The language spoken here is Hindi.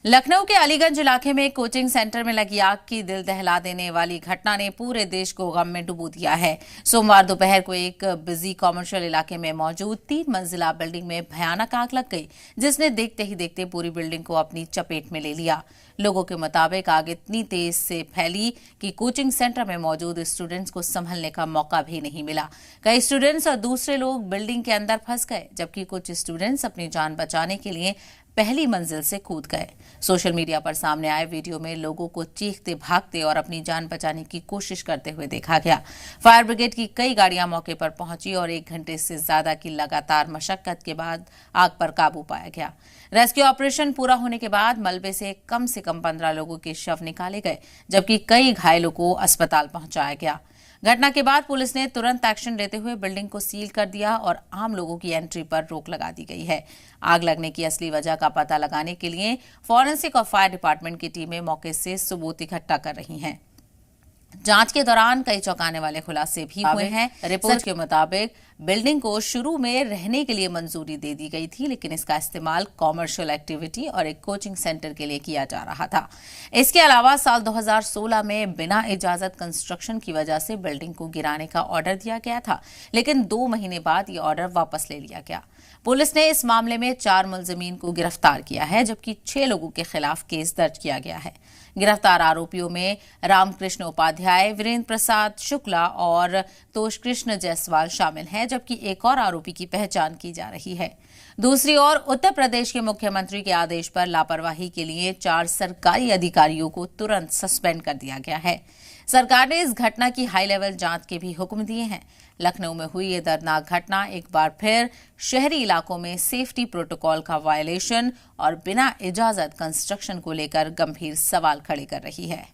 लखनऊ के अलीगंज इलाके में कोचिंग सेंटर में लगी आग की दिल दहला देने वाली घटना ने पूरे देश को गम में डुबो दिया है। सोमवार दोपहर को एक बिजी कॉमर्शियल इलाके में मौजूद 3 मंजिला बिल्डिंग में भयानक आग लग गई, जिसने देखते ही देखते पूरी बिल्डिंग को अपनी चपेट में ले लिया। लोगों के मुताबिक आग इतनी तेज से फैली कि कोचिंग सेंटर में मौजूद स्टूडेंट्स को संभलने का मौका भी नहीं मिला। कई स्टूडेंट्स और दूसरे लोग बिल्डिंग के अंदर फंस गए, जबकि कुछ स्टूडेंट्स अपनी जान बचाने के लिए पहली मंजिल से कूद गए। सोशल मीडिया पर सामने आए वीडियो में लोगों को चीखते भागते और अपनी जान बचाने की कोशिश करते हुए देखा गया। फायर ब्रिगेड की कई गाड़ियां मौके पर पहुंची और 1 घंटे से ज्यादा की लगातार मशक्कत के बाद आग पर काबू पाया गया। रेस्क्यू ऑपरेशन पूरा होने के बाद मलबे से कम 15 लोगों के शव निकाले गए, जबकि कई घायलों को अस्पताल पहुंचाया गया। घटना के बाद पुलिस ने तुरंत एक्शन लेते हुए बिल्डिंग को सील कर दिया और आम लोगों की एंट्री पर रोक लगा दी गई है। आग लगने की असली वजह का पता लगाने के लिए फॉरेंसिक और फायर डिपार्टमेंट की टीमें मौके से सबूत इकट्ठा कर रही हैं। जांच के दौरान कई चौंकाने वाले खुलासे भी हुए हैं। रिपोर्ट के मुताबिक बिल्डिंग को शुरू में रहने के लिए मंजूरी दे दी गई थी, लेकिन इसका इस्तेमाल कॉमर्शियल एक्टिविटी और एक कोचिंग सेंटर के लिए किया जा रहा था। इसके अलावा साल 2016 में बिना इजाजत कंस्ट्रक्शन की वजह से बिल्डिंग को गिराने का ऑर्डर दिया गया था, लेकिन 2 महीने बाद ये ऑर्डर वापस ले लिया गया। पुलिस ने इस मामले में 4 मुलजिमीन को गिरफ्तार किया है, जबकि 6 लोगों के खिलाफ केस दर्ज किया गया है। गिरफ्तार आरोपियों में रामकृष्ण उपाध्याय, वीरेंद्र प्रसाद शुक्ला और तोषकृष्ण जायसवाल शामिल हैं, जबकि एक और आरोपी की पहचान की जा रही है। दूसरी ओर उत्तर प्रदेश के मुख्यमंत्री के आदेश पर लापरवाही के लिए 4 सरकारी अधिकारियों को तुरंत सस्पेंड कर दिया गया है। सरकार ने इस घटना की हाई लेवल जांच के भी हुक्म दिए हैं। लखनऊ में हुई ये दर्दनाक घटना एक बार फिर शहरी इलाकों में सेफ्टी प्रोटोकॉल का वायलेशन और बिना इजाजत कंस्ट्रक्शन को लेकर गंभीर सवाल खड़े कर रही है।